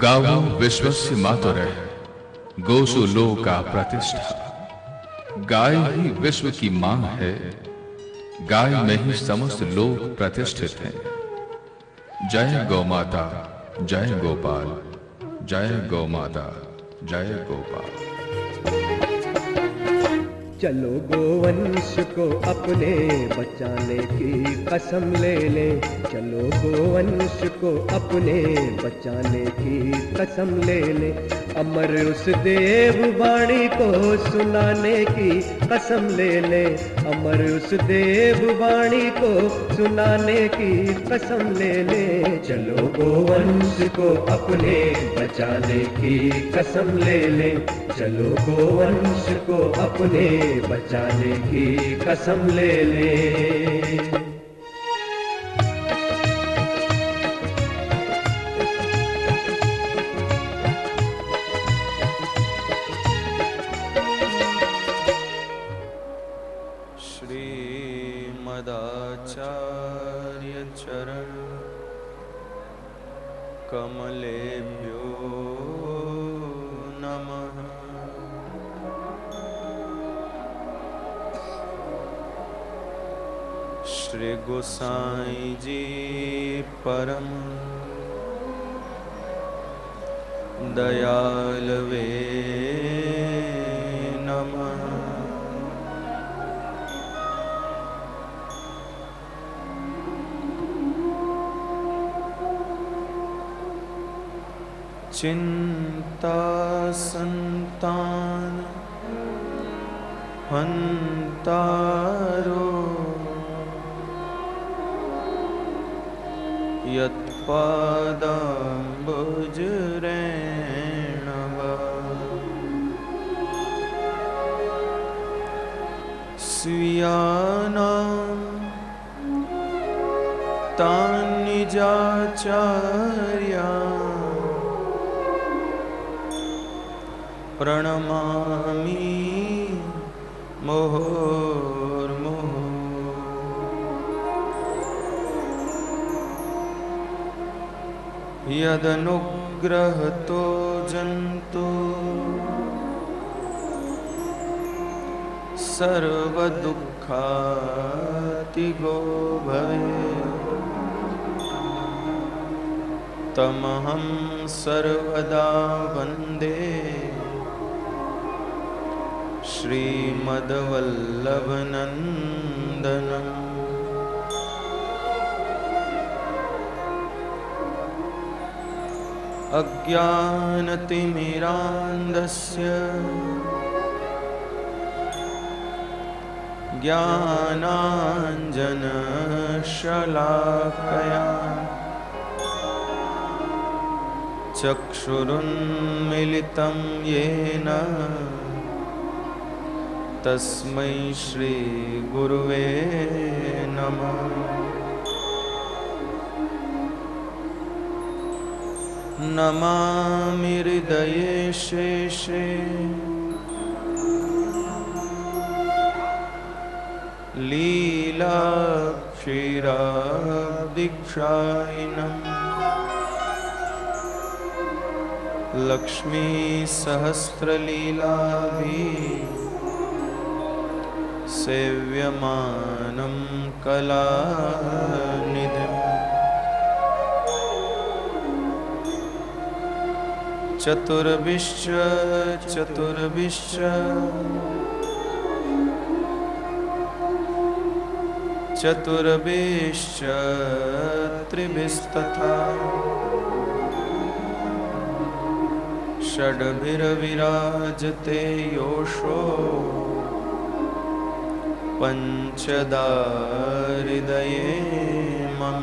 गावो विश्वस्य मातुरः गोसु लोका प्रतिष्ठा। गाय ही विश्व की मां है, गाय में ही समस्त लोक प्रतिष्ठित हैं। जय गौ माता, जय गोपाल, जय गौ माता, जय गोपाल। चलो गोवंश को अपने बचाने की कसम ले ले। चलो गोवंश को अपने बचाने की कसम ले ले। अमर उस देव वाणी को सुनाने की कसम ले ले। अमर उस देव वाणी को सुनाने की कसम ले ले। चलो गोवंश को अपने बचाने की कसम ले ले। चलो गोवंश को अपने बचाने की कसम ले ले। श्रीमदाचार्य चरण कमलेभ्यो नमः। श्री गोसाई जी परम दयालवे नमः। चिंता संतान हंतारो यत्पादाम्बुजरेणवा। स्वीयानां तान्निजाचार्या प्रणमामि मुहुर्मुहुः। यदनुग्रहतो जन्तु सर्वदुःखातिगो भवेत् तमहं सर्वदा वन्दे श्रीमद्वल्लभनन्दनम्। अज्ञानतिमिरान्धस्य ज्ञानाञ्जनशलाकया चक्षुरुन्मिलितं येन तस्मै श्रीगुरुवे नमः। नमामि हृदये शेषे लीलाक्षीराब्धिक्षायिनम्। लक्ष्मीसहस्रलीलाभिः सेव्यमानं कलानिधिम्। चतुर्भिश्च चतुर्भिश्च चतुर्भिश्च त्रिभिस्तथा षड्भिर्विराजते योषो पंचदा हृदये मम।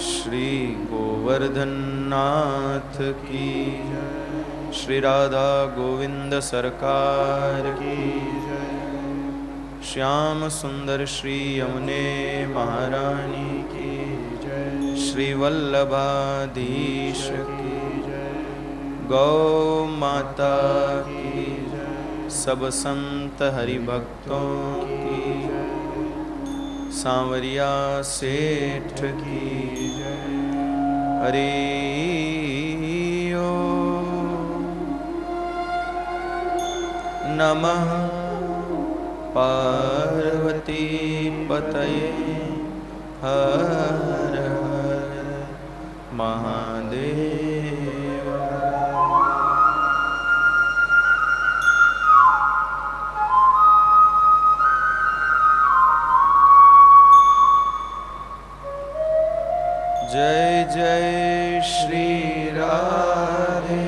श्री गोवर्धननाथ की जय। श्री राधा गोविंद सरकार की जय। श्याम सुंदर श्री यमुने महारानी की जय। श्री वल्लभाधीश की जय। गौ माता की जय। सब संत हरि भक्तों की जय। सांवरिया सेठ की जय। हरि ओम। नमः पार्वती पतये हर हर महादेव। जय जय श्री राधे,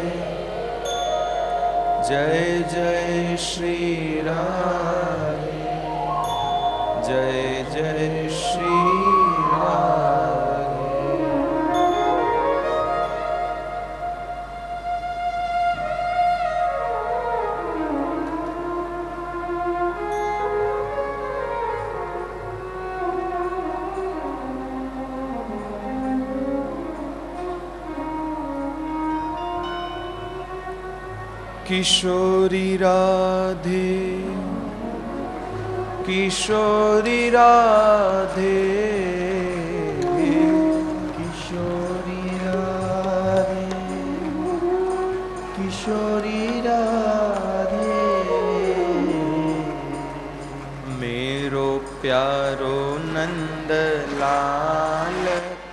जय जय श्री राधे, जय जय श्री राधे। किशोरी राधे, किशोरी राधे, किशोरी राधे, किशोरी राधे। मेरो प्यारो नंद लाल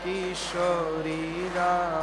किशोरी राधे।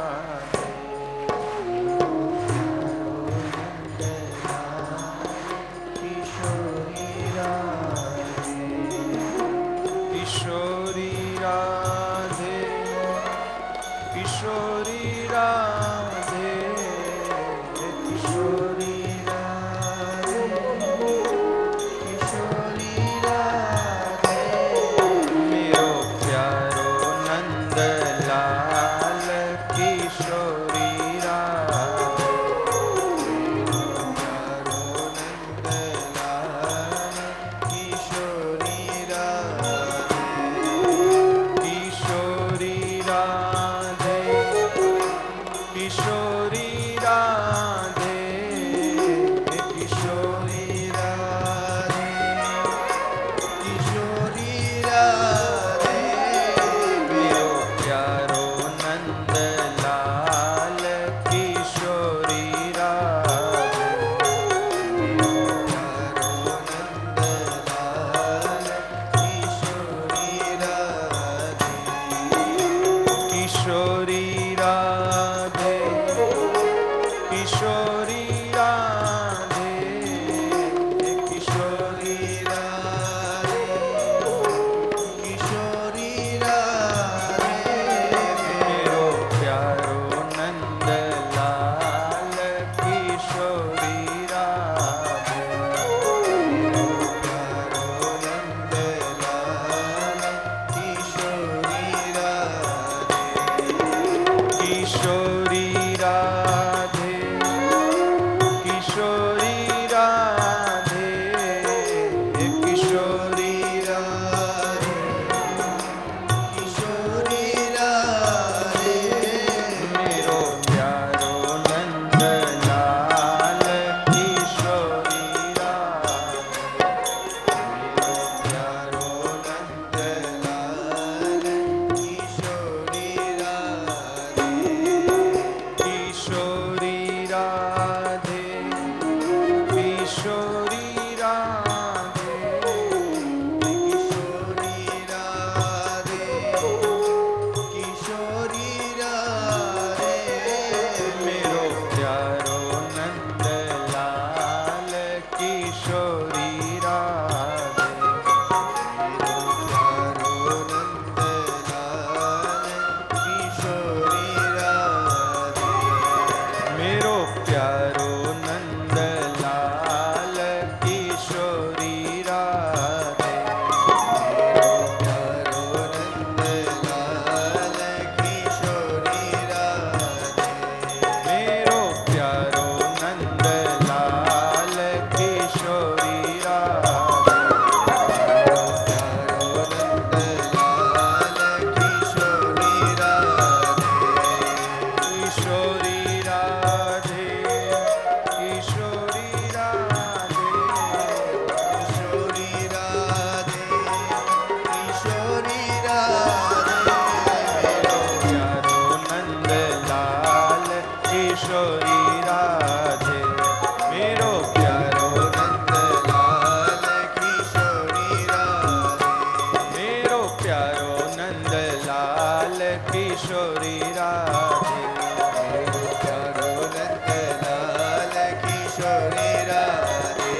किशोरी राधे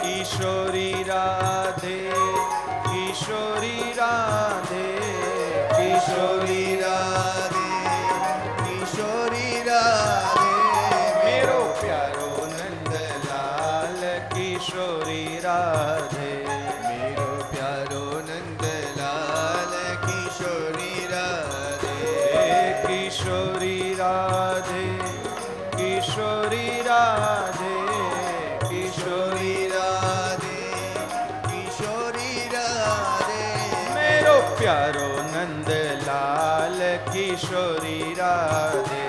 किशोरी राधे किशोरी राधे किशोरी राधे किशोरी राधे मेरो प्यारो नंद लाल किशोरी राधे मेरो प्यारो नंद लाल किशोरी राधे किशोरी राधे किशोरी राधे किशोरी राधे किशोरी राधे मेरो प्यारो नंद लाल किशोरी राधे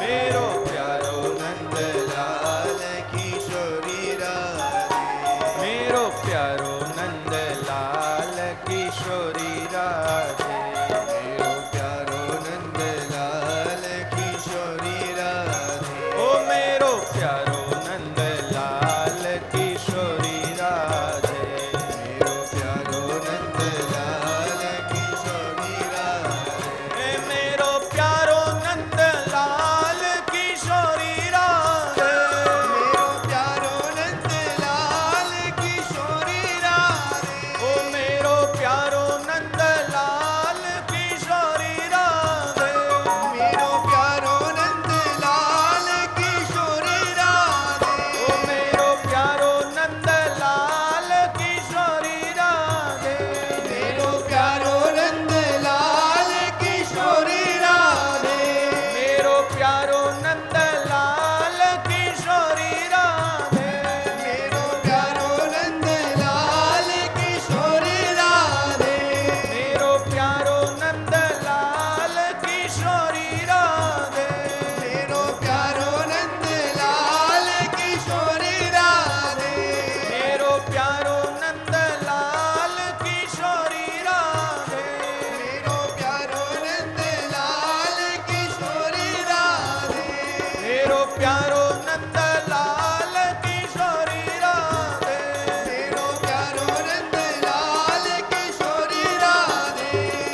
मेरो प्यारो नंद लाल किशोरी राधे मेरो प्यारो नंद लाल किशोरी राधे मेरो प्यारो नंद लाल किशोरी राधे ओ मेरो प्यारो नंद लाल किशोरी राधे मेरो प्यारो नंद लाल किशोरी राधे मेरो प्यारो नंद लाल किशोरी राधे मेरो प्यारो नंद लाल किशोरी राधे ओ मेरो प्यारो नंद लाल किशोरी राधे मेरो प्यारो नंद लाल किशोरी राधे ओ मेरो प्यारो नंद लाल किशोरी राधे मेरो प्यारो नंद लाल किशोरी राधे मेरो प्यारो नंद लाल किशोरी राधे मेरो प्यारो नंद लाल किशोरी राधे मेरो प्यारो नंद लाल किशोरी राधे मेरो प्यारो नंद लाल किशोरी राधे मेरो प्यारो नंद लाल किशोरी राधे मेरो प्यारो नंद लाल किशोरी राधे मेरो प्यारो नंद लाल किशोरी राधे मेरो प्यारो नंद लाल किशोरी राधे मेरो प्यारो नंद लाल किशोरी राधे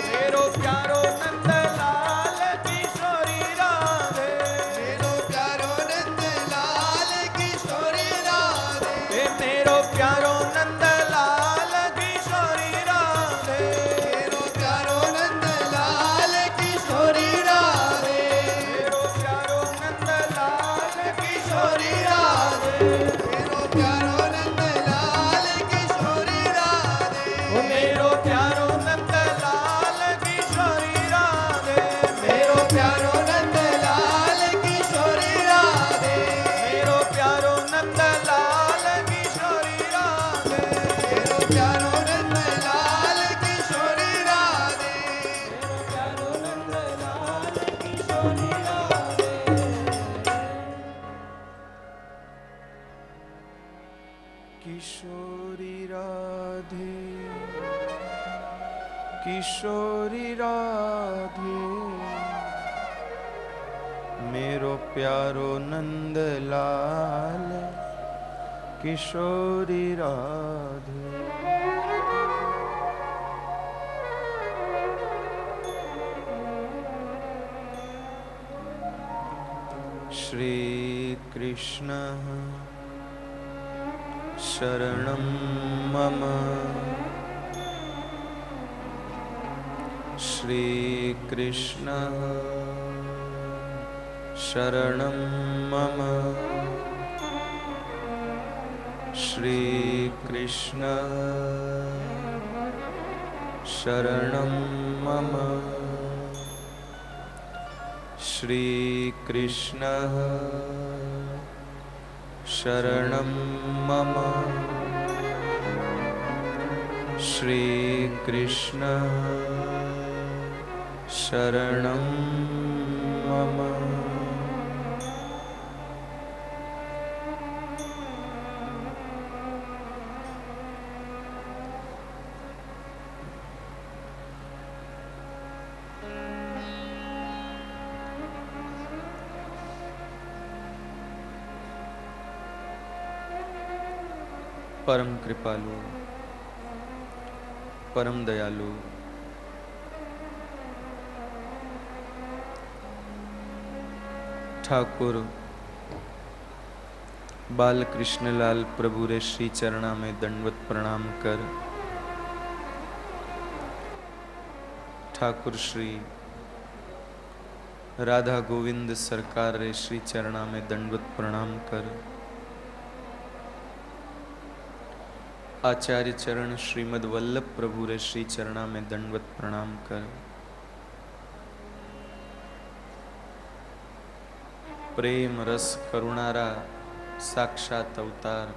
मेरो प्यारो नंद लाल किशोरी राधे मेरो प्यारो नंद लाल किशोरी राधे मेरो प्यारो नंद लाल किशोरी राधे मेरो प्यारो नंद लाल किशोरी राधे मेरो प्यारो नंद लाल किशोरी राधे ओ मेरो प्यारो नंद लाल किशोरी राधे मेरो प्यारो नंद लाल किशोरी राधे मेरो प्यारो नंद लाल किशोरी राधे मेरो प्यारो नंद लाल किशोरी राधे मेरो प्यारो नंद लाल किशोरी राधे किशोरी राधे किशोरी राधे मेरो प्यारो नंद लाल किशोरी राधे श्री कृष्ण शरणं मम श्री कृष्ण शरणं मम श्री कृष्ण शरणं मम श्री कृष्ण शरणं मम श्री कृष्ण शरणं मम परम कृपालु परम दयालु ठाकुर बाल कृष्णलाल प्रभु रे श्री चरणा में दंडवत प्रणाम कर ठाकुर श्री राधा गोविंद सरकार रे श्री चरणा में दंडवत प्रणाम कर आचार्य चरण श्रीमद वल्लभ प्रभु रे श्री चरणा में दंडवत प्रणाम कर प्रेम रस करुणारा साक्षात अवतार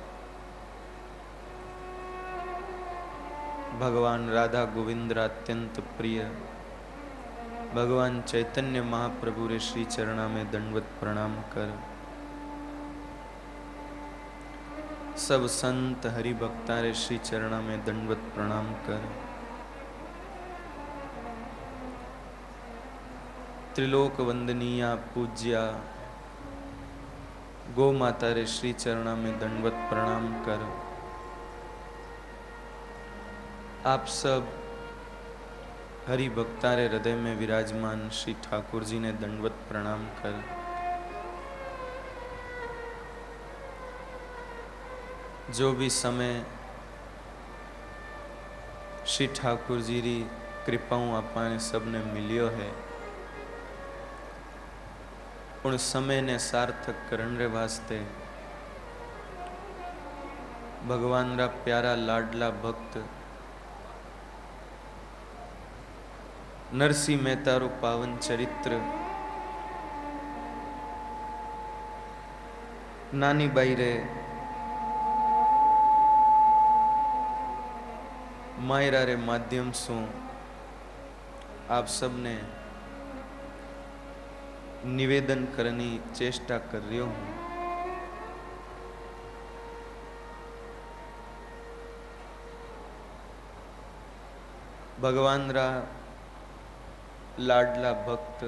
भगवान राधा गोविंद अत्यंत प्रिय भगवान चैतन्य महाप्रभु रे श्री चरणा में दंडवत प्रणाम कर सब संत हरि भक्ता रे श्री चरणा में दंडवत प्रणाम कर त्रिलोक वंदनीया पूज्या गौ माता रे श्री चरणा में दंडवत प्रणाम कर आप सब हरि भक्ता रे हृदय में विराजमान श्री ठाकुर जी ने दंडवत प्रणाम कर जो भी समय श्री ठाकुर जी री कृपाओं आपाने सबने मिलियो है उन समय ने सार्थक करने रे वास्ते भगवान रा प्यारा लाडला भक्त नरसिंह मेहता रो पावन चरित्र नानी बाई रे मायरा रे माध्यम सु आप सबने निवेदन करनी चेष्टा कर रही हूं। भगवान रा लाडला भक्त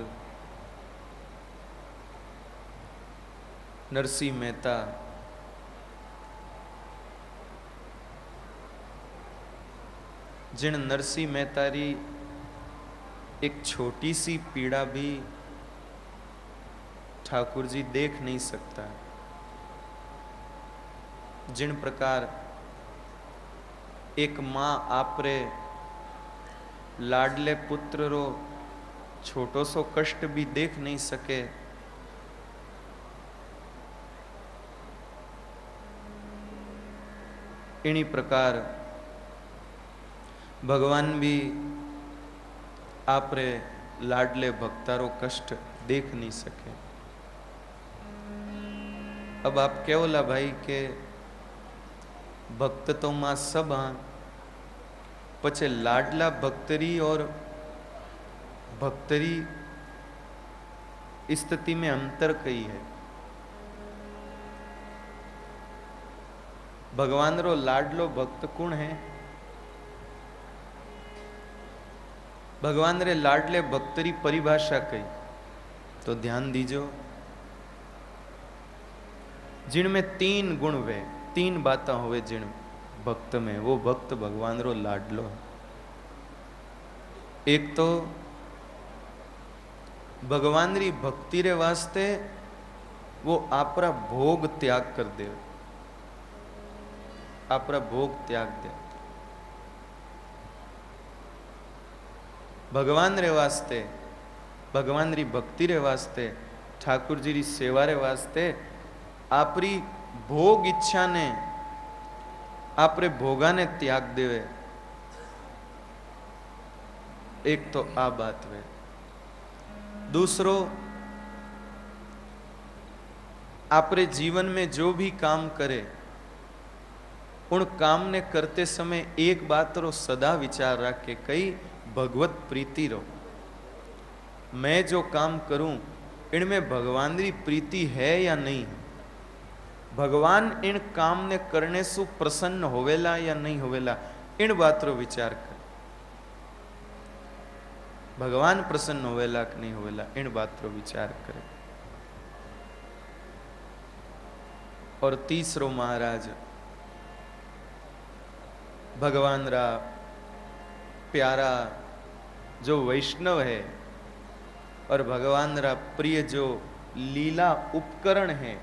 नरसिंह मेहता जिन नरसिंह मेहता री एक छोटी सी पीड़ा भी ठाकुर जी देख नहीं सकता जिन प्रकार एक माँ आपरे लाडले पुत्र रो छोटो सो कष्ट भी देख नहीं सके इन्हीं प्रकार भगवान भी आपरे लाडले भक्तारो कष्ट देख नहीं सके। अब आप केवला भाई के भक्त तो मां सब हाँ पछे लाडला भक्तरी और भक्तरी स्थिति में अंतर कई है। भगवान रो लाडलो भक्त कौन है? भगवान रे लाडले भक्तरी परिभाषा कई तो ध्यान दीजो जिनमें तीन गुण वे तीन बातें होवे जिन भक्त में वो भक्त भगवान रो लाडलो है। एक तो भगवान री भक्ति रे वास्ते वो आपरा भोग त्याग कर दे आपरा भोग त्याग दे भगवान रे वास्ते भगवान री भक्ति रे वास्ते ठाकुर जी री सेवा रे वास्ते आपरी भोग इच्छा ने आपरे भोगा ने त्याग देवे। एक तो आ बात वे दूसरो आपरे जीवन में जो भी काम करे उन काम ने करते समय एक बात रो सदा विचार रखे कई भगवत प्रीति रो मैं जो काम करूं इनमें भगवान की प्रीति है या नहीं भगवान इन काम ने करने से प्रसन्न होवेला या नहीं होवेला इन बात रो विचार कर भगवान प्रसन्न होवेला कि नहीं होवेला इन बात रो विचार करे। और तीसरो महाराज भगवान रा प्यारा जो वैष्णव है और भगवान रा प्रिय जो लीला उपकरण है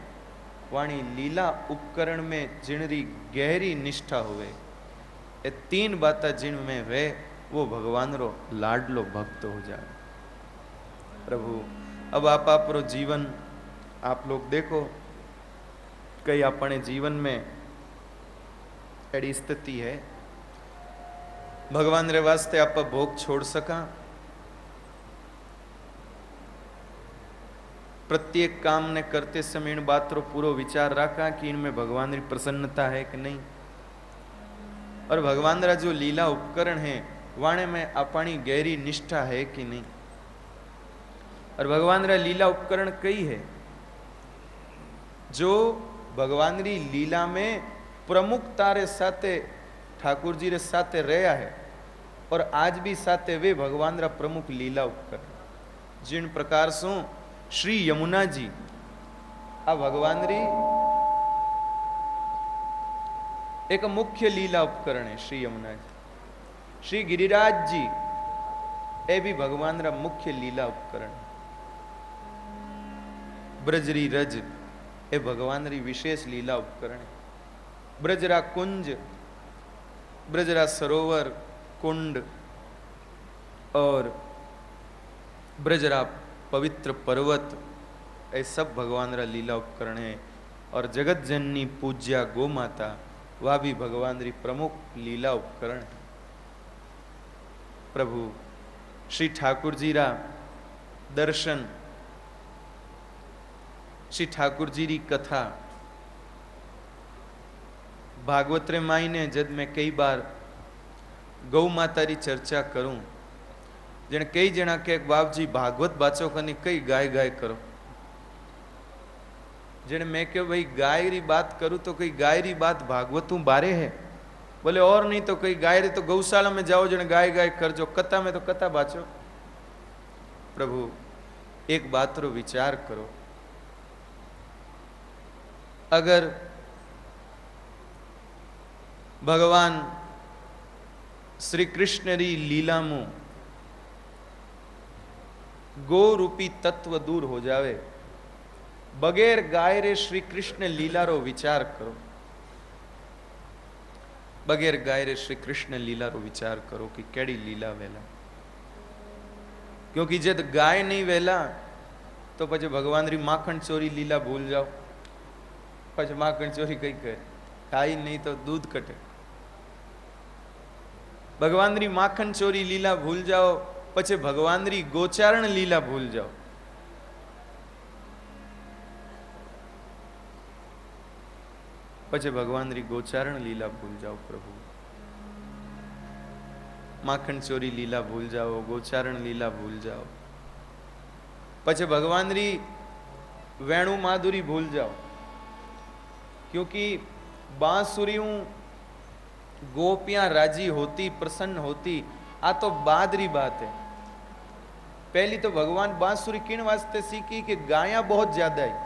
वाणी लीला उपकरण में जिनरी गहरी निष्ठा हुए, ये 3 बातें जिनमें वे वो भगवान रो लाडलो भक्त हो जाए। प्रभु अब आप रो जीवन आप लोग देखो, कई अपने जीवन में एडी स्थिति है भगवान रे वास्ते आप भोग छोड़ सका, प्रत्येक काम ने करते समय इन बात रो पूरा विचार रखा कि इनमें भगवान की प्रसन्नता है कि नहीं, और भगवान रा जो लीला उपकरण है वाणे में अपनी गहरी निष्ठा है कि नहीं। और भगवान रा लीला उपकरण कई है जो भगवान री लीला में प्रमुखता रे साथे ठाकुर जी रे साथे रहा है, और आज भी साथे वे भगवान रा प्रमुख लीला उपकरण। जिन प्रकार सु श्री यमुना जी आ भगवान री एक मुख्य लीला उपकरण है। श्री यमुना जी, श्री गिरिराज जी ए भी भगवान रा मुख्य लीला उपकरण। ब्रजरी रज ए भगवान री विशेष लीला उपकरण है। ब्रजरा कुंज, ब्रजरा सरोवर कुंड और ब्रजरा पवित्र पर्वत, ये सब भगवान रा लीला उपकरण है। और जगत जननी पूज्या गो माता वह भी भगवान री प्रमुख लीला उपकरण है। प्रभु श्री ठाकुर जी रा दर्शन, श्री ठाकुर जी री कथा भागवत रे मायने जद मैं कई बार गौ माता री चर्चा करूं, जन कई जना के बाप जी भागवत बाचो कनी कई गाय गाय करो, जन मैं क्यों भाई गाय री बात करूं तो कई गाय री बात भागवतों बारे है, बोले और नहीं तो कई गाय री तो गौशाला में जाओ जन गाय गाय कर जो, कथा में तो कथा बाचो। प्रभु एक बात रो विचार करो, अगर भगवान श्री कृष्ण री लीला में गो रूपी तत्व दूर हो जावे, बगैर गाय रे श्री कृष्ण लीला रो विचार करो, बगैर गाय रे श्री कृष्ण लीला रो विचार करो कि केड़ी लीला वेला। क्योंकि जब गाय नहीं वेला तो पछे भगवान री माखण चोरी लीला भूल जाओ, पछे माखण चोरी कई करे, खाई नहीं तो दूध कटे। भगवान री माखण चोरी लीला भूल जाओ, पछे भगवान री गोचारण लीला भूल जाओ। पछे भगवान री गोचारण लीला भूल जाओ। प्रभु माखण चोरी लीला भूल जाओ, गोचारण लीला भूल जाओ, पछे भगवान री वेणु माधुरी भूल जाओ। क्योंकि बांसुरियों गोपियां राजी होती, प्रसन्न होती, आ तो बाद री बात है। पहली तो भगवान बांसुरी किन वास्ते सीखी कि गायां बहुत ज्यादा है,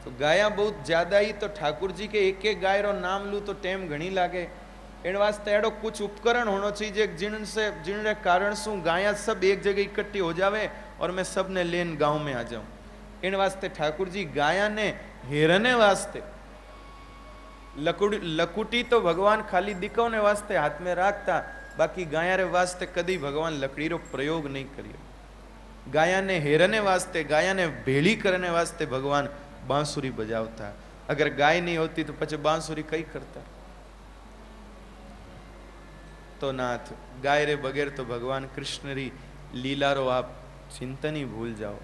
तो गायां बहुत ज्यादा ही तो ठाकुर जी के एक एक गाय रो नाम लू तो टेम घणी लागे। इन वास्ते एडो कुछ उपकरण होना चाहिए जिनके कारण सु गायां सब एक जगह इकट्ठी हो जावे और मैं सब ने लेन गांव में आ जाऊं। इन वास्ते ठाकुर जी गाया ने हेरने वास्ते लकुटी तो भगवान खाली दिखवने वास्ते हाथ में रखता, बाकी गाया रे वास्ते कदी भगवान लकड़ी रो प्रयोग नहीं करियो। गाया ने हेरने वास्ते, गाया ने भेली करने वास्ते भगवान बांसुरी बजावता। अगर गाय नहीं होती तो पचे बांसुरी कई करता। तो नाथ गाय रे बगैर तो भगवान कृष्ण री लीला रो आप चिंतन ही भूल जाओ।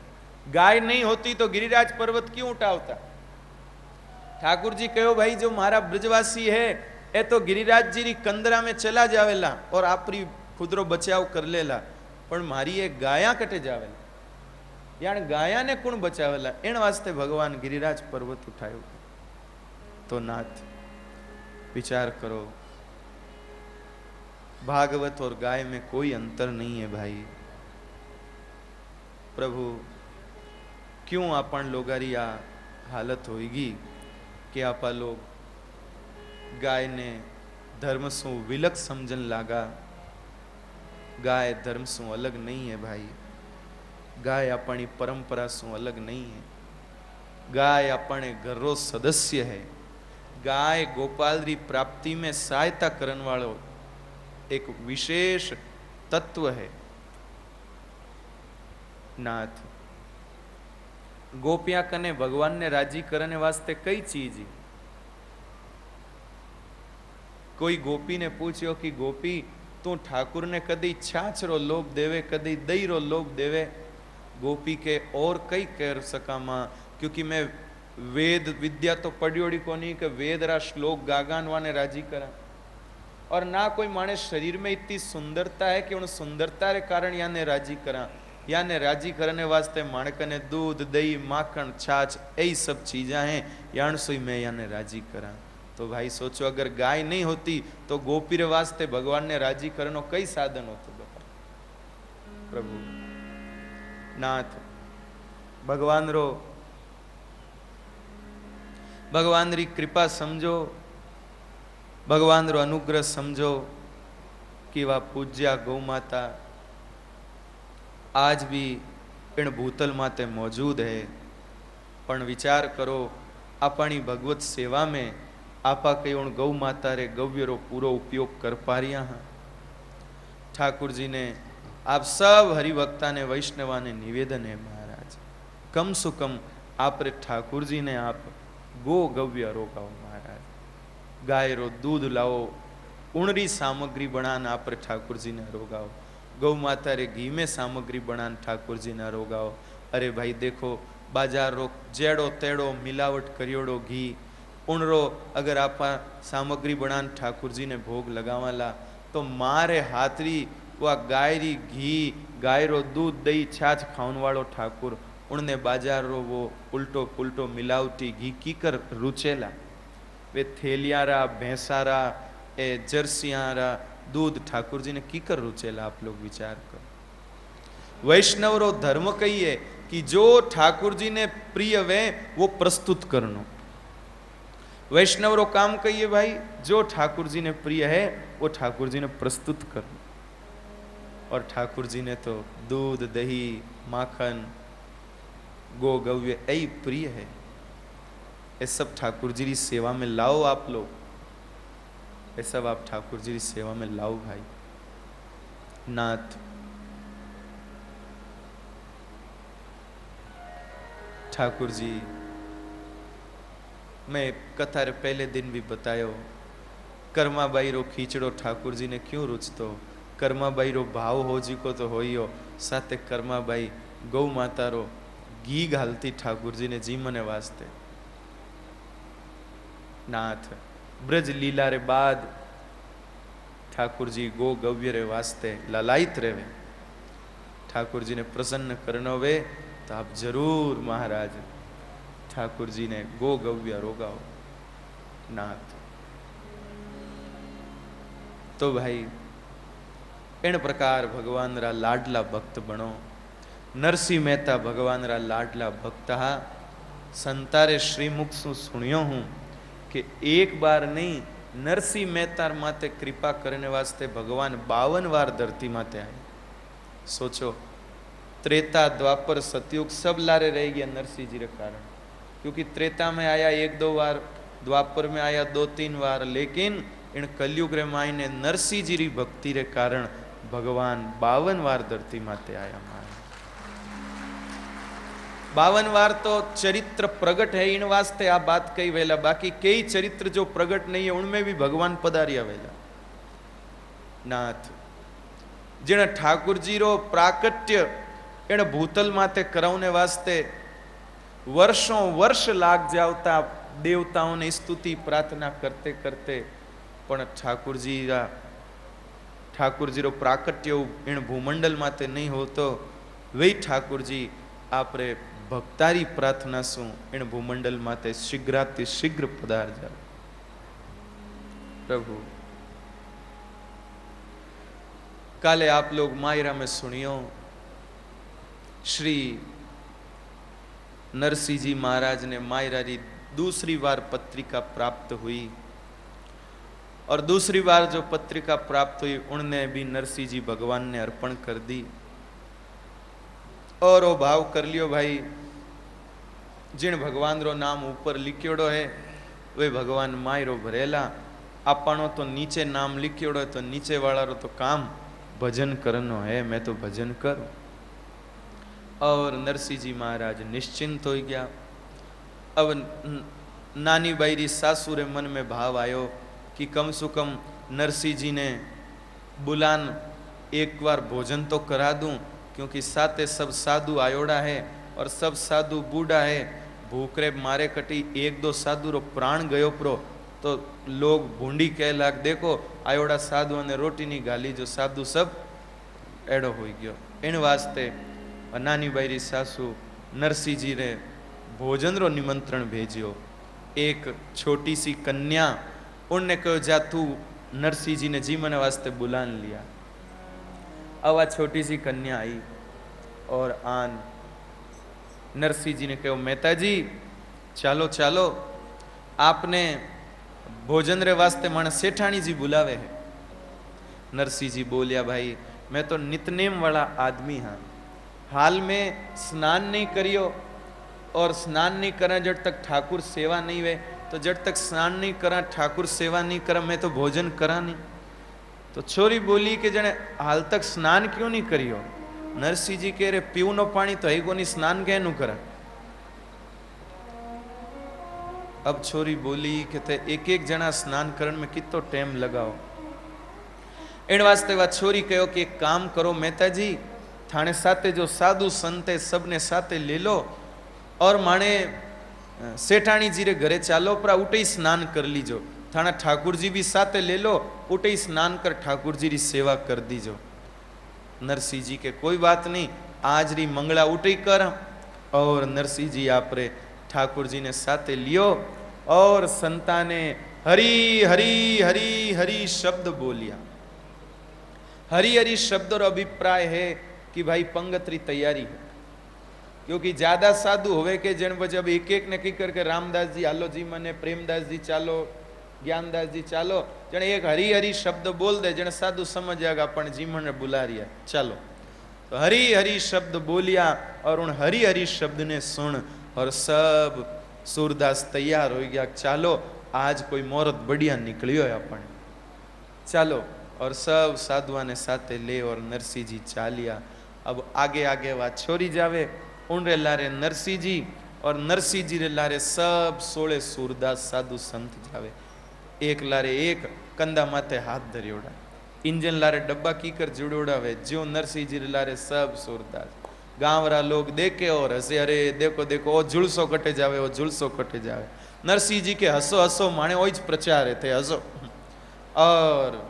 गाय नहीं होती तो गिरिराज पर्वत क्यों उठावता। ठाकुर जी कहो भाई जो मारा ब्रजवासी है ए तो गिरिराज जी री कंदरा में चला जावेला और आपरी खुदरो बचाव कर लेला, पण मारी एक गाया कटे जावेला, यानी गाया ने कुण बचावेला। इन वास्ते भगवान गिरिराज पर्वत उठायो। तो नाथ विचार करो, भागवत और गाय में कोई अंतर नहीं है भाई। प्रभु क्यों अपन लोगारी आ हालत होगी कि आपा लोग गाय ने धर्म सु विलक समझन लागा। गाय धर्म सु अलग नहीं है भाई। गाय अपनी परंपरा सु अलग नहीं है। गाय अपने घरो सदस्य है। गाय गोपाल री प्राप्ति में सहायता करने वालों एक विशेष तत्व है। नाथ गोपिया कने भगवान ने राजी करने वास्ते कई चीज। कोई गोपी ने पूछो कि गोपी तू ठाकुर ने कदी छाछ रो लोभ देवे, कदी दही रो लोभ देवे। गोपी के और कई कह सका मां, क्योंकि मैं वेद विद्या तो पढ़ी को नहीं कि वेद रा श्लोक गागान वाने राजी करा, और ना कोई माने शरीर में इतनी सुंदरता है कि उन सुंदरता रे कारण याने राजी करा। याने राजी करने वास्ते माणक ने दूध दही माखन छाछ यही सब चीजा हैं, यान सोई मैं याने राजी करा। तो भाई सोचो अगर गाय नहीं होती तो गोपी रे वास्ते भगवान ने राजी करनो कई साधन होते। बता प्रभु नाथ भगवान री कृपा समझो, भगवान रो अनुग्रह समझो कि वह पूज्या गौ माता आज भी इन भूतल माते मौजूद है। पण विचार करो अपनी भगवत सेवा में आपा कई उन गौ माता रे गव्य रो पूरो उपयोग कर पा रिया हाँ। ठाकुर जी ने आप सब हरिभक्ता ने वैष्णवा ने निवेदन है महाराज, कम सु कम आप रे ठाकुर जी ने आप गो गव्य रोगाओ महाराज। गाय रो दूध लाओ, उणरी सामग्री बनान आप रे ठाकुर जी ने रोगाओ। गौ माता रे घी में सामग्री बनान ठाकुर जी ने रोगाओ। अरे भाई देखो बाजार रो जेड़ो तेड़ो मिलावट करियोड़ो घी उणरो अगर आप सामग्री बनान ठाकुर जी ने भोग लगावाला तो मारे हाथरी वह गायरी घी गाय रो दूध दही छाछ खावन वालो ठाकुर उनने बाजार रो वो उल्टो पुल्टो मिलावटी घी कीकर रुचेला। वे थेलियारा भैंसारा ए जर्सियारा दूध ठाकुर जी ने कीकर रुचेला। आप लोग विचार करो। वैष्णव रो धर्म कहिए कि जो ठाकुर जी ने प्रिय वे वो प्रस्तुत करनो। वैष्णव रो काम कहिए भाई जो ठाकुर जी ने प्रिय है वो ठाकुर जी ने प्रस्तुत करनो। और ठाकुर जी ने तो दूध दही माखन गो गव्य यही प्रिय है। ये सब ठाकुर जी की सेवा में लाओ आप लोग, ये सब आप ठाकुर जी की सेवा में लाओ भाई। नाथ ठाकुर जी मैं कथा रे पहले दिन भी बतायो कर्माबाई रो खींचड़ो ठाकुर जी ने क्यों रुचतो। कर्माबाई रो भाव हो जी को तो होइयो, साथे कर्माबाई गौ माता रो घी घालती ठाकुर जी ने जीमने वास्ते। नाथ ब्रज लीला रे बाद ठाकुर जी गो गव्य रे वास्ते ललायित रहे। ठाकुर जी ने प्रसन्न करनो वे तो आप जरूर महाराज ठाकुर जी ने गो गव्य रोगाओ। नाथ तो भाई इन प्रकार भगवान रा लाडला भक्त बनो। नरसिंह मेहता भगवान रा लाडला भक्त हा। संतारे श्रीमुख सु सुनियो हूं कि एक बार नहीं नरसिंह मेहता माते कृपा करने वास्ते भगवान 52 बार धरती माते आए। सोचो त्रेता द्वापर सतयुग सब लारे रह गया नरसिंह जी के कारण, क्योंकि त्रेता में आया 1-2 बार, द्वापर में आया 2-3 बार, लेकिन इन कलयुग रे मायने नरसिंह जी री भक्ति रे कारण भगवान 52 बार धरती माते आया। 52 बार तो चरित्र प्रगट है इन वास्ते आ बात कही वेला, बाकी कई चरित्र जो प्रगट नहीं है उनमें भी भगवान पधारिया वेला। नाथ जिन ठाकुर जी रो प्राकट्य इन भूतल माते करावने वास्ते वर्षों वर्ष लाग जावता देवताओं ने स्तुति प्रार्थना करते करते, पण ठाकुर जी रो प्राकट्य इन भूमंडल माते नहीं होतो। वही ठाकुर जी आपरे भक्तारी प्रार्थना सु इन भूमंडल माते शीघ्राति शीघ्र पधार जा। प्रभु काले आप लोग मायरा में सुनियो श्री नरसिंह जी महाराज ने मायरा री दूसरी बार पत्रिका प्राप्त हुई, और दूसरी बार जो पत्रिका प्राप्त हुई उनने भी नरसिंह जी भगवान ने अर्पण कर दी। और वो भाव कर लियो भाई, जिन भगवान रो नाम ऊपर लिख्योड़ो है वे भगवान मायरो भरेला, आपनो तो नीचे नाम लिख्योड़ो है तो नीचे वाला रो तो काम भजन करनो है, मैं तो भजन करूं। और नरसिंह जी महाराज निश्चिंत हो गया। अब नानी बाईरी सासू रे मन में भाव आयो कि कम से कम नरसिंह जी ने बुलान एक बार भोजन तो करा दूं, क्योंकि साथे सब साधु आयोड़ा है और सब साधु बूढ़ा है, भूखरे मारे कटी एक दो साधु रो प्राण गयो प्रो तो लोग भूंडी कह लाग, देखो आयोड़ा साधु ने रोटी नहीं गाली, जो साधु सब एड़ो हो गयो। इन वास्ते नानी बाईरी सासू नरसिंह जी ने भोजन रो निमंत्रण भेजियो। एक छोटी सी कन्या, उनने कहो जा तू, नरसिंह जी ने जी मने वास्ते बुलान लिया। अब आ छोटी सी कन्या आई और आन नरसिंह जी ने कहो मेहता जी चालो चालो, आपने भोजन रे वास्ते माने सेठानी जी बुलावे है। नरसिंह जी बोलिया भाई मैं तो नितनेम वाला आदमी हाँ, हाल में स्नान नहीं करियो और स्नान नहीं करा जब तक ठाकुर सेवा नहीं वे, तो जब तक स्नान नहीं करा ठाकुर सेवा नहीं करा मैं तो भोजन करा नहीं। तो छोरी बोली कि जने हाल तक स्नान क्यों नहीं करियो? नरसिंह जी कह रहे पीवनो पानी तो है कोनी, स्नान कहनु करा। अब छोरी बोली कि ते एक एक जना स्नान करन में कितो टाइम लगाओ। इन वास्ते वा छोरी कहो कि एक काम करो मेहता जी, थाने साथे जो साधु संत है सबने साथे ले लो और माने सेठानी जी रे घरे चालो, पर उठे ही स्नान कर लीजो। थाना ठाकुर जी भी साथे ले लो, उठे ही स्नान कर ठाकुर जी री सेवा कर दीजो। नरसिंह जी के कोई बात नहीं, आज री मंगला उठे कर। और नरसिंह जी आपरे ठाकुर जी ने साथे लियो और संता ने हरि हरि हरि हरि शब्द बोलिया। हरि हरि शब्द और अभिप्राय है कि भाई पंगत री तैयारी है, क्योंकि ज्यादा साधु होवे के जन जब एक एक ने की करके रामदास जी हालो जी मने, प्रेमदास जी चालो, ज्ञानदास जी चालो, जन एक हरि हरि शब्द बोल दे जन साधु समझ जाएगा अपन जी मन बुला रिया चलो। तो हरि हरि शब्द बोलिया और उन हरि हरि शब्द ने सुन और सब सूरदास तैयार हो गया, चालो आज कोई मुहूर्त बढ़िया निकलियो है अपन, चलो। और सब साधुआ ने साथे ले और नरसिंह जी चालिया। अब आगे आगे वा छोरी जावे, उन रे लारे नरसिंह जी और नरसिंह जी रे लारे सब 16 सूरदास साधु संत जावे। एक लारे एक कंधा माथे हाथ धरियोड़ा, इंजन लारे डब्बा कीकर जुड़ोड़ावे, जो नरसिंह जी रे लारे सब सूरदास। गांव रा लोग देखे और हसे, अरे देखो देखो ओ जुलसो कटे जावे, ओ जुलसो कटे जावे। नरसिंह जी के हसो हसो माने ओज प्रचार थे हसो। और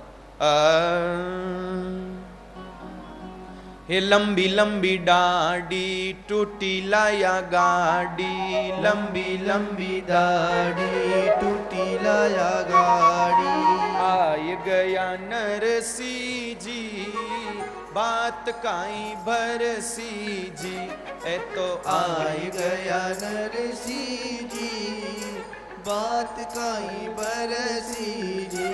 हे लंबी लंबी डाडी टूटी लाया गाड़ी, लंबी लंबी दाढ़ी टूटी लाया गाड़ी। आय गया नरसिंह जी बात काई भरसी जी, ए तो आय गया नरसिंह जी बात काई बरसी जी।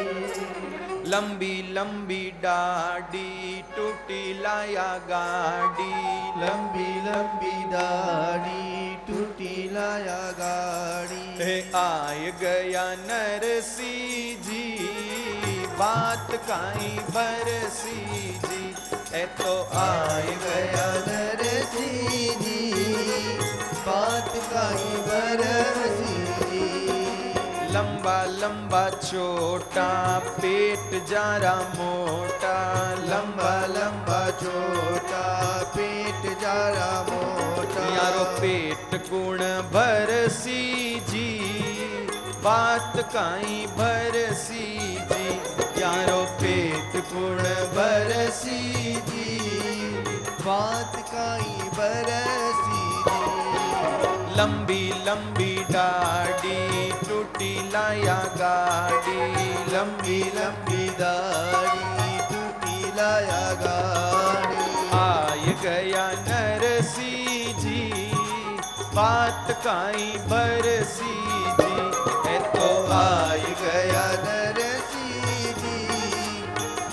लंबी लंबी डाडी टूटी लाया गाड़ी, लंबी लंबी दाढ़ी टूटी लाया गाड़ी। हे आय गया नरसिंह जी बात काई बरसी जी, ए तो आय गया नरसिंह जी बात काई बरसी जी। लंबा लंबा छोटा पेट जरा मोटा, लंबा लंबा छोटा पेट जरा मोटा। यारो पेट गुण भरसी जी बात काई भरसी जी, यारो पेट गुण बरसी जी बात काई बरसी जी। लंबी लंबी डाडी टूटी लाया गाड़ी, लंबी लंबी दाढ़ी टूटी लाया गाड़ी। आय गया नरसिंह जी बात काई बरसी जी, ए तो आय गया नरसिंह जी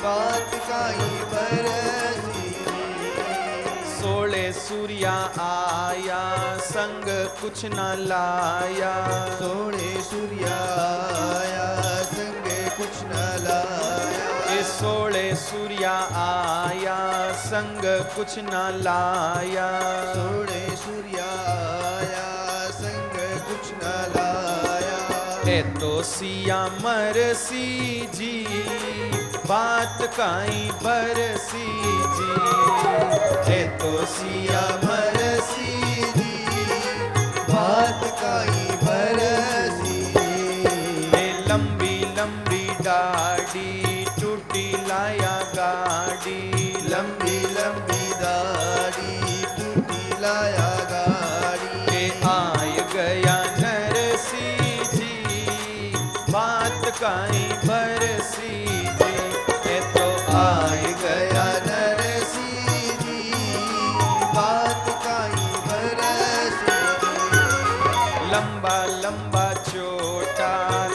बात काई बरसी जी। 16 सूर्या आया संग कुछ न लाया। सोने सूर्या आया संगे कुछ न लाया। ए सोले सूर्या आया संग कुछ न लाया। सोने सूर्या आया संग कुछ न लाया। ए तो सिया मरसी जी बात काई बरसी जी। ए तो सिया मरसी जी बात काई बरसी। ए लंबी लंबी दाढ़ी टूटी लाया गाड़ी। लंबी लंबी दाढ़ी टूटी लाया गाड़ी। ए आय गया नरसी जी बात काई बरसी जी। ए तो आय गया नरसी जी बात काई बरसी। लंबा लंबा छोटा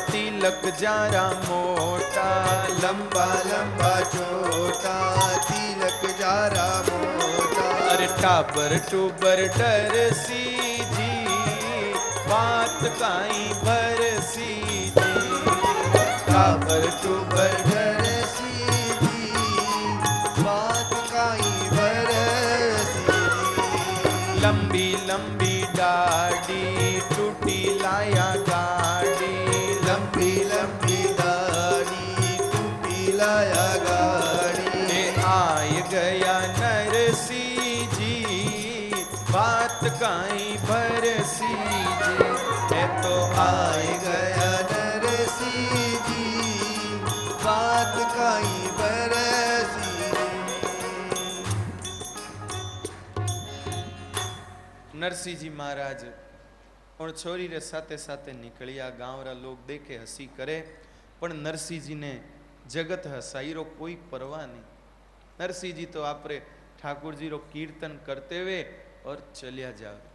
तिलक जारा मोटा। लंबा लंबा छोटा तिलक जारा मोटा। अरे टाबर टूबर डरसी जी बात काई बरसी जी। टाबर टूबर डरसी जी बात काई बरसी। लंबी लंबी दाढ़ी टूटी लाया गाड़ी। लंबी लंबी दाढ़ी टूटी लाया गाड़ी। ए आय गया नरसी जी बात काई बरसी जी। ए तो आय गया नरसी जी बात काई बरसी। नरसिंह जी महाराज और छोरी रे साथे साथे निकलिया। गांव रा लोग देखे हसी करे पण नरसिंह जी ने जगत हसाई रो कोई परवाह नहीं। नरसिंह जी तो आपरे ठाकुर जी रो कीर्तन करते हुए और चलिया जावे।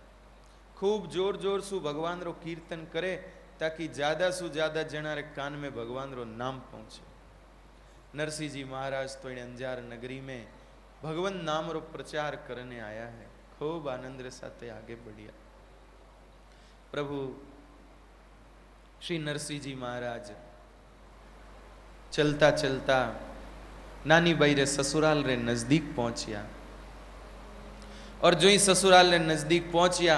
खूब जोर जोर सु भगवान रो कीर्तन करे ताकि ज्यादा सु ज्यादा जना रे कान में भगवान रो नाम पहुंचे। नरसिंह जी महाराज तो इन अंजार नगरी में भगवान नाम रो प्रचार करने आया है। खूब आनंद रे साथे आगे बढ़िया। प्रभु श्री नरसिंह जी महाराज चलता चलता नानी बाई रे ससुराल रे नजदीक पहुंचिया। और जो ही ससुराल रे नजदीक पहुंचिया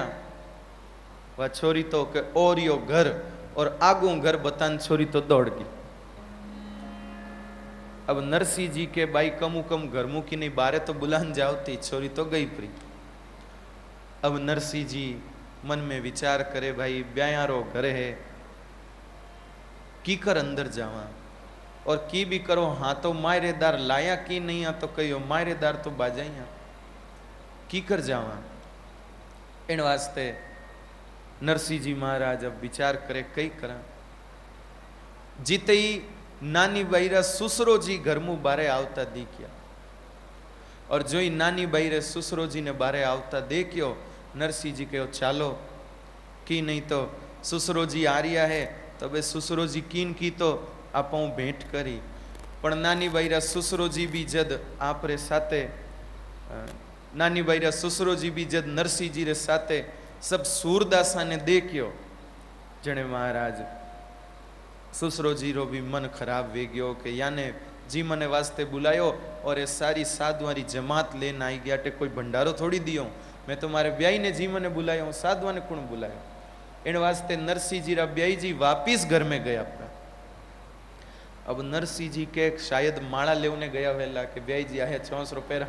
वह छोरी तो के और यो घर और आगू घर बतान छोरी तो दौड़ गई। अब नरसिंह जी के बाई कमु कम घर मुकी नहीं बारे तो बुलान जाओती छोरी तो गई प्री। अब नरसिंह जी मन में विचार करे भाई ब्यायारो घरे है की कर अंदर जावा और की भी करो। हाँ तो मायरेदार लाया की नहीं आ तो कहो मायरेदार तो बाजाइया की कर जावा। इन वास्ते नरसिंह जी महाराज अब विचार करे कई करा। जीते ही नानी बाईरा सुसरो जी घर मु बारे आवता देखिया। और जो ही नानी बाई रे सुसरो जी ने बारे आवता देखियो नरसिंह जी कहो चालो की नहीं तो सुसरो जी आ रिया है तो बे सुसरो जी कीन की तो आप भेंट करी। पण नानी बाईरा सुसरो जी भी जद आप रे साथे नानी बाईरा सुसरो जी भी जद नरसिंह जी रे साथे सब सूरदासा ने देखियो जने महाराज सुसरो जी रो भी मन खराब वे गयो कि याने जी मने वास्ते बुलायो और ये सारी साधुआरी जमात लेन आई गया। कोई भंडारो थोड़ी दियो मैं तुम्हारे ब्याई ने जी मने बुलायो साधुआ ने कौन बुलायो। इन वास्ते नरसिंह जी रा ब्याई जी वापिस घर में गया अपना। अब नरसिंह जी के शायद माला लेवने गया वेला के ब्याई जी आया 600 रुपया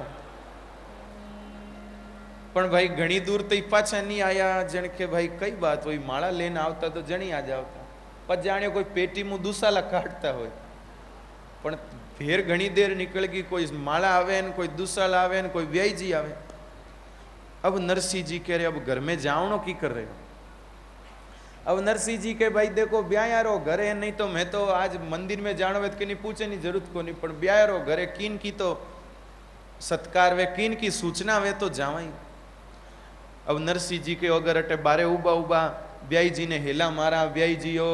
पण भाई घणी दूर तो पाछा नहीं आया। जन के भाई कई बात हुई माला लेने आवता तो जनी आ जावता पर जाने कोई पेटी मुंह दूसरा काटता हो पण फिर घनी देर निकल गई। कोई माला आवे न कोई दूसरा आवे न कोई ब्याई जी आवे। अब नरसिंह जी कह रहे अब घर में जावनो की कर रहे हो। अब नरसिंह जी के भाई देखो ब्यायारो घरे नहीं तो मैं तो आज मंदिर में जानो वे कि नहीं पूछे नहीं जरूरत को नहीं पण ब्यायारो घरे कीन की तो सत्कार वे कीन की सूचना वे तो जावाई। अब नरसिंह जी के अगर अटे बारे उबा उबा ब्याई जी ने हेला मारा ब्याई जी हो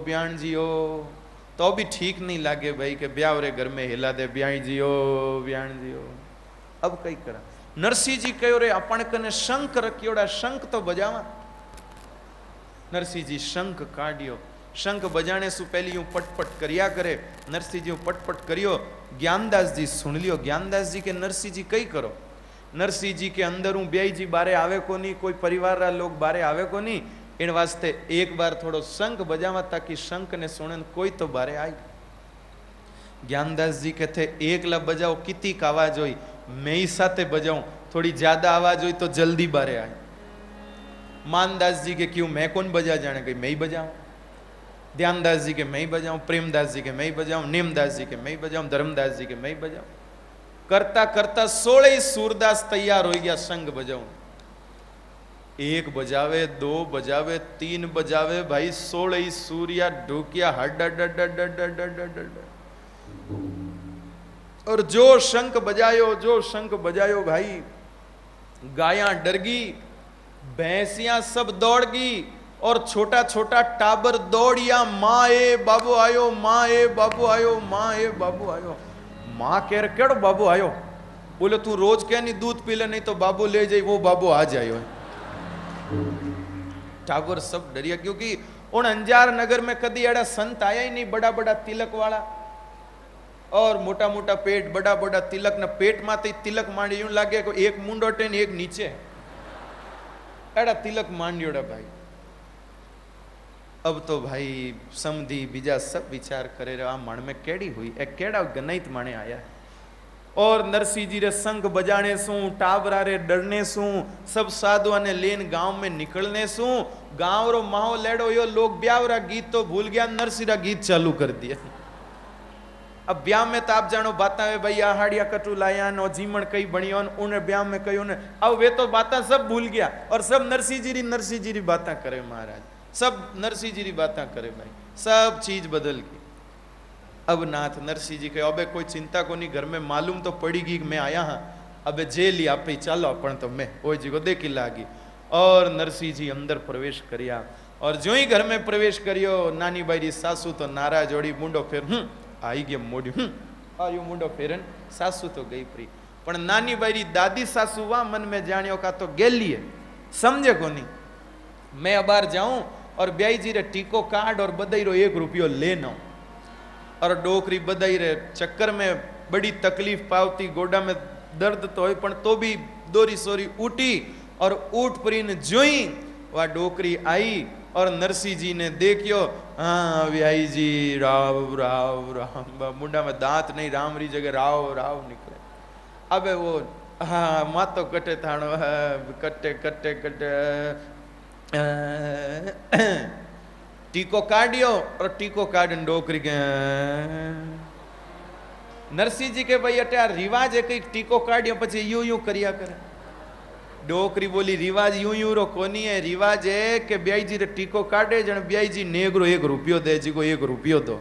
ब्याण जी हो तो भी ठीक नहीं लागे भाई के ब्याह रे घर में हेला दे ब्याई जी हो ब्याण जी हो। अब कई करा नरसिंह जी कहो रे अपन कने शंख रखियोड़ा, शंख तो बजावा। नरसिंह जी शंख काढ़ियो, शंख बजाने से पहले यूं पटपट करिया करे। नरसिंह जी पटपट करियो, ज्ञानदास जी सुन लियो। ज्ञानदास जी के नरसिंह जी कई करो। नरसिंह जी के अंदर हूँ ब्याई जी बारे आवे को नहीं, कोई परिवार रा लोग बारे आवे को नहीं, इन वास्ते एक बार थोड़ो शंख बजावा ताकि शंख ने सुने कोई तो बारे आई। ज्ञानदास जी कहते एकला बजाओ कितनी आवाज होई, मैं ही साथे बजाऊं, थोड़ी ज्यादा आवाज हुई तो जल्दी बारे आए। मानदास जी के क्यों मैं कौन बजा जाने, गई मैं ही बजाऊं। ध्यानदास जी के मैं ही बजाऊं, प्रेमदास जी के मैं ही बजाऊं, नेमदास जी के मैं ही बजाऊं, धर्मदास जी के मैं ही बजाऊं। करता करता 16 सूरदास तैयार हो गया शंख बजाऊं। एक बजावे, दो बजावे, 3 बजावे, भाई 16 सूर्या ढोकिया हड हड हड हड। और जो शंख बजायो, जो शंख बजायो भाई, गायां डर गई, भैंसियां सब दौड़ गई, और छोटा छोटा टाबर दौड़िया, माँ ए बाबू आयो, माँ ए बाबू आयो, माँ ए बाबू आयो। माँ कह रहे केड़ो बाबू आयो? बोले तू रोज क्या नहीं दूध पी ले, नहीं तो बाबू ले जाए, वो बाबू आ जायो। टाबर सब डरिया, क्योंकि उन अंजार नगर में कदी एड़ा संत आया ही नहीं, बड़ा बड़ा तिलक वाला और मोटा मोटा पेट, बड़ा बड़ा तिलक न पेट माते तिलक मांडी, यूं लागे को एक मुंडो टेन एक नीचे, एड़ा तिलक मांडियोड़ा भाई। अब तो भाई समधी बीजा सब विचार करे रहा मन में केड़ी हुई, ए केड़ा गणित माने आया है। और नरसिंह जी रे संग बजाने सू, टाबरा रे डरने सू, सब साधुआ ने लेन गांव में निकलने सू, गांव रो माहौल लेड़ो यो, लोग ब्यावरा गीत तो भूल गया, नरसिंह रा गीत चालू कर दिया। अब ब्याह में तो आप जानो बात है भाई, हाड़िया कटू लाया नो जीमण कई बनियो, उन्हें ब्याह में कही उन्हें, अब वे तो बातें सब भूल गया और सब नरसिंह जी री बातें करे महाराज, सब नरसिंह जी री बातें करे भाई, सब चीज बदल गई। अब नाथ नरसिंह जी कहे अबे कोई चिंता को नहीं, घर में मालूम तो पड़ेगी कि मैं आया हाँ, अबे जेल आप ही चालो अपन तो मैं वो जी को देखी लागी। और नरसिंह जी अंदर प्रवेश करिया, और जो ही घर में प्रवेश करियो, नानी बाई सासू तो नारा जोड़ी, मुंडो फेर आई गया मोड़ी, आयु मुंडो फेरन, सासू तो गई प्री, पण नानी बाई दादी सासू वा मन में जानियो का तो गेली है, समझे को नहीं। मैं अबार जाऊं और ब्याई जी रे टीको काट और बधाई रो 1 रुपयो ले नो, और डोकरी बधाई रे चक्कर में बड़ी तकलीफ पावती, गोडा में दर्द तो है पण तो भी दोरी सोरी उठी, और उठ परीन जोई वह डोकरी आई, और नरसिंह जी ने देखियो, हाँ ब्याई जी राव राव राम, मुंडा में दांत नहीं, राम री जगह राव राव निकले। अबे वो हाँ मातो कटे थानो, कटे कटे कटे टीको काटियो, और टीको काटन डोकरी के नरसिंह जी के भाई अटे आ रिवाज है, कई टीको काटियो पछी यूं यूं करिया करे। डोकरी बोली रिवाज यूं यूं रो कोनी है, रिवाज है कि ब्याई जी रे टीको काटे, जन ब्याई जी नेगरो 1 रुपयो दे, जी को 1 रुपयो दो।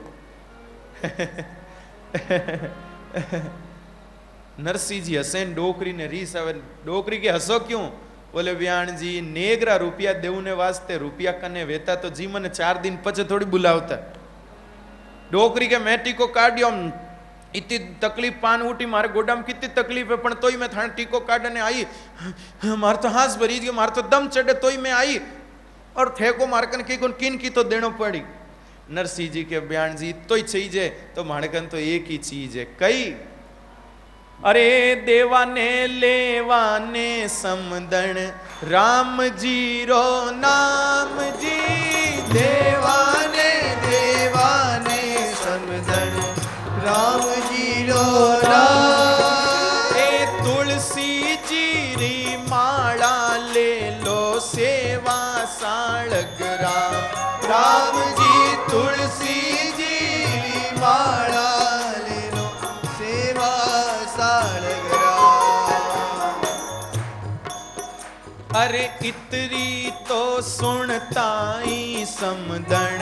नरसिंह जी हसन, डोकरी ने रीस आवे, डोकरी के हसो क्यों? बोले ब्याण जी नेगरा रुपया देवने वास्ते रुपया कने वेता तो जी मन 4 दिन पचे थोड़ी बुलावता। डोकरी के मैं टीको काटियो, इतनी तकलीफ पान उठी, मारे गोडा में कितनी तकलीफ है, पण तोई मैं थाने टीको काटने आई, मार तो हाथ भरी गयो, मार तो दम चढ़े, तोई मैं आई, और ठेको मारकन की किन की तो देनो पड़ी। नरसिंह जी के ब्याण जी तो ही चीज है, तो मारकन तो एक ही चीज है, कई अरे देवाने लेवाने समदन राम जी रो नाम जी, देवाने देवाने समदन राम जी रो नाम, ए तुलसी जी री माला ले लो सेवा साळग राम, राम जी तुलसी जी री माला ले लो सेवा साळग राम। अरे इतरी तो सुनताई समदन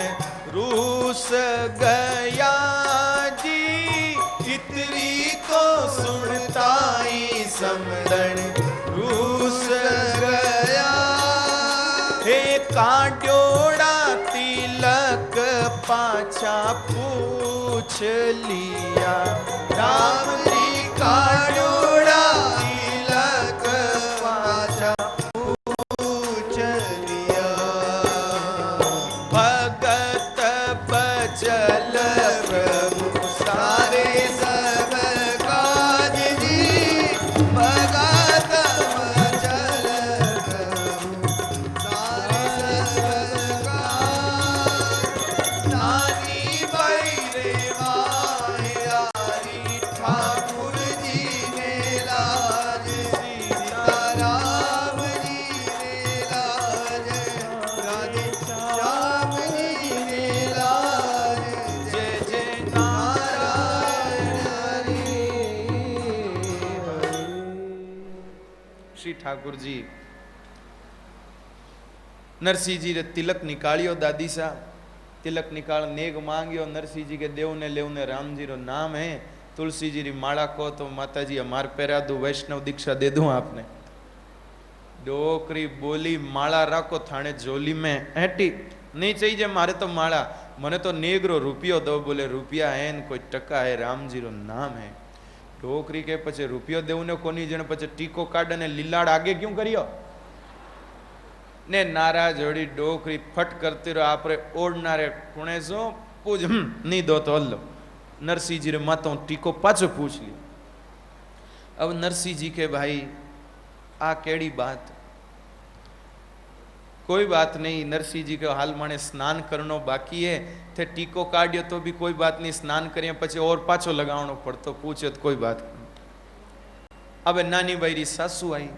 रूस गया जी, इतरी तो सुनताई समदन रूस गया, हे काट्योड़ा तिलक पाछा पूछ लिया, राम जी काट्योड़ा तिलक लिया। भगत बचल प्रभु सारे सब काज जी। भगत बचल प्रभु सारे सब काज। नानी बैरे मायारी ठाकुर जी ने लाज। सीताराम जी ने लाज। राधे श्याम जी ने लाज। जय जय नारायण श्री ठाकुर जी नरसिंह जी रे तिलक निकालियो। दादी सा तिलक निकाल नेग मांगियो। नरसिंह जी के देव ने लेव ने राम जी रो नाम है। तुलसी जी री माला को तो माता जी हमार पैरा दू वैष्णव दीक्षा दे दूं आपने। डोकरी बोली माला राखो थाने जोली में ऐटी नहीं चाहिए मारे तो माला मने तो नेगरो रुपयो दो। बोले रुपया है न कोई टका है राम जी रो नाम है। डोकरी के पछे रुपयो देव ने कोनी जने पछे टीको काढ ने लीलाड़ आगे क्यों करियो ने नाराज होड़ी। डोकरी फट करती रहो आपरे ओढ़नारे कुणे सो पूज नहीं दो तो हल्लो। नरसिंह जी रे मातो टीको पाछो पूछ लियो। अब नरसिंह जी के भाई आ केड़ी बात। कोई बात नहीं नरसिंह जी के हाल माने स्नान करनो बाकी है थे टीको काढ़ियो तो भी कोई बात नहीं। स्नान करिए पछे और पाछो लगावनो पड़तो पूछे तो कोई बात नहीं। अब नानी बैरी सासू आई।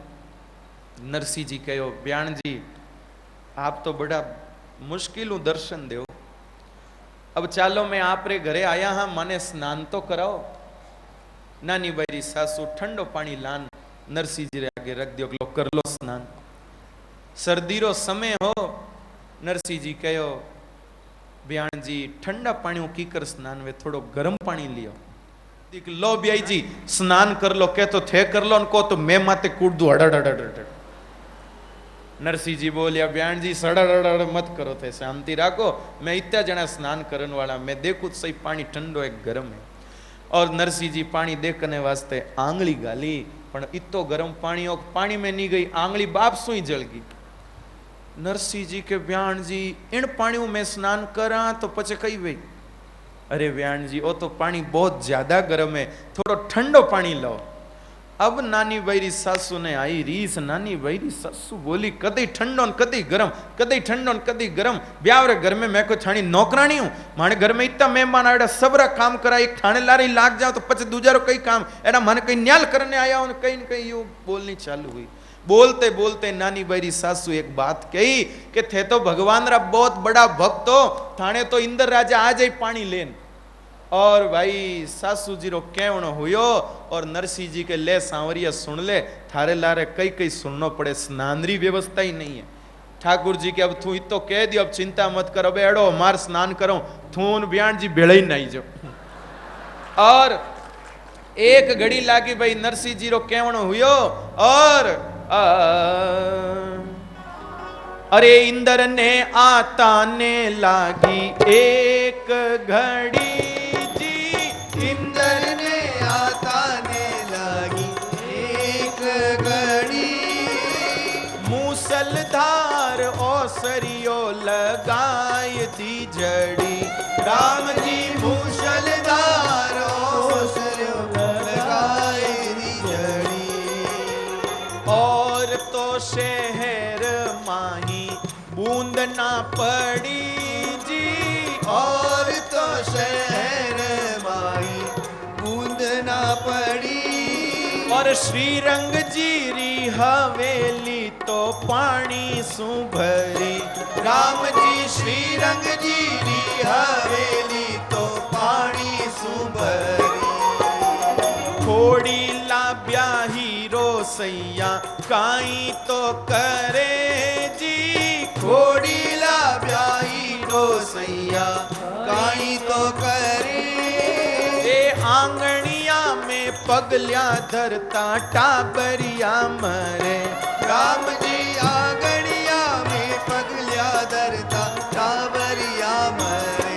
नरसिंह जी कहो ब्याण जी आप तो बड़ा मुश्किल दर्शन दो। अब चालो मैं आप रे घरे आया हाँ माने स्नान तो कराओ। नानी बैरी सासू ठंडो पानी लान नरसिंह जी रे आगे रख दियो लो कर लो स्नान। सर्दी रो समय हो। नरसिंह जी कहो ब्याण जी ठंडा पानी की कर स्नान वे थोड़ो गर्म पानी लियो। लो ब्याई जी स्नान कर लो कह तो थे कर लो उनको तो मैं माते कूट दू हड़। नरसिंह जी बोलिया ब्याण जी सड़ मत करो थे शांति राखो। मैं इतना जना स्नान करने वाला मैं देखू सही पानी ठंडो एक गर्म है। और नरसिंह जी पानी देखने वास्ते आंगली गाली पण इतो गर्म पानी और पानी में नहीं गई आंगली बाप सुई जल गई। नरसिंह जी के ब्याण जी इन पानी में स्नान करा तो पचे कही भाई अरे ब्याण जी वो तो पानी बहुत ज्यादा गर्म है थोड़ो ठंडो पानी लो। अब नानी बैरी सासू ने आई रीस। नानी बैरी सासू बोली कदी ठंडो कदी गरम कदी ठंडो कदी गरम। ब्यावरे घर में मैं कोई थानी नौकरानी हूं माने घर में इतना मेहमान आया सबरा काम करा एक थाने लारी लाग जाओ तो पचे दूजारो कई काम एना मन कहीं न्याल करने आया हूं कहीं न कहीं यू बोलनी चालू हुई। बोलते बोलते नानी बैरी सासू एक बात कही कि थे तो भगवान रा बहुत बड़ा भक्त हो थाने तो इंद्र राजा आ जाए पानी लेन। और भाई सासू जी रो कहणो हुयो और नरसिंह जी के ले सांवरिया सुन ले थारे लारे कई कई सुननो पड़े स्नान री व्यवस्था ही नहीं है। ठाकुर जी के अब तू इतो कह दियो अब चिंता मत करो बेड़ो मार स्नान करो थून ब्याण जी भेड़ ही नहीं जो। और एक घड़ी लागी भाई नरसिंह जी रो कहणो हुयो और अरे इंद्र ने आता ने लागी एक घड़ी जी। इंद्र ने आता ने लागी एक घड़ी। मूसलधार ओसरियो लगाई दी जड़ी। राम जी मूसलधार ओसरियो लगाई दी जड़ी। और तो शहर माही बूंद ना पड़ी जी। और तो शहर माही बूंद ना पड़ी। और श्रीरंग जीरी हवेली तो पानी सु भरी। राम जी श्रीरंग जीरी हवेली तो पानी सु भरी। थोड़ी लाब्या हीरो सैया काई तो करे जी। थोड़ी लाब्याई रोसैया काई तो करे। ए आंगनिया में पगलिया धरता टाबरिया मरे। राम जी आंगनिया में पगलिया धरता टाबरिया मरे।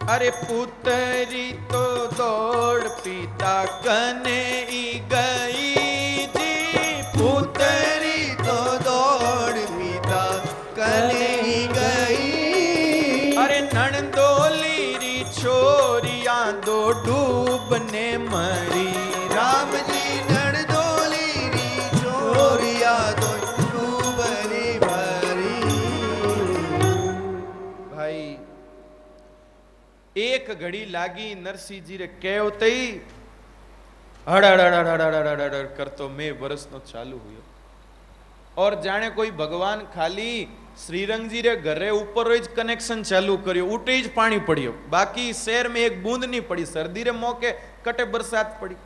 अरे पुतरी तो दौड़ पिता कने गई जी। पुतरी तो अपने मरी। राम जी नड़दोली री चोरिया दो भरी भरी। भाई एक घड़ी लागी नरसिंह जी रे केवते हड़ करतो मैं बरसनो चालू हुयो। और जाने कोई भगवान खाली श्रीरंगजी रे घरे ऊपर ज कनेक्शन चालू कर्यो, उठे ज पानी पड़ियो, बाकी शहर में एक बूंद नहीं पड़ी। सर्दी रे मौके कटे बरसात पड़ी।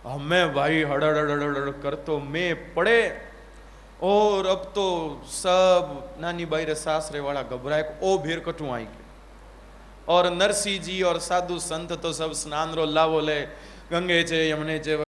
हमें भाई हड़ करतो मैं पड़े। और अब तो सब नानी बाई रे सासरे वाला घबराए, ओ भीर कटू आई गए। और नरसिंह जी और साधु संत तो सब स्नान रो लावो ले, गंगे चे यमुने चे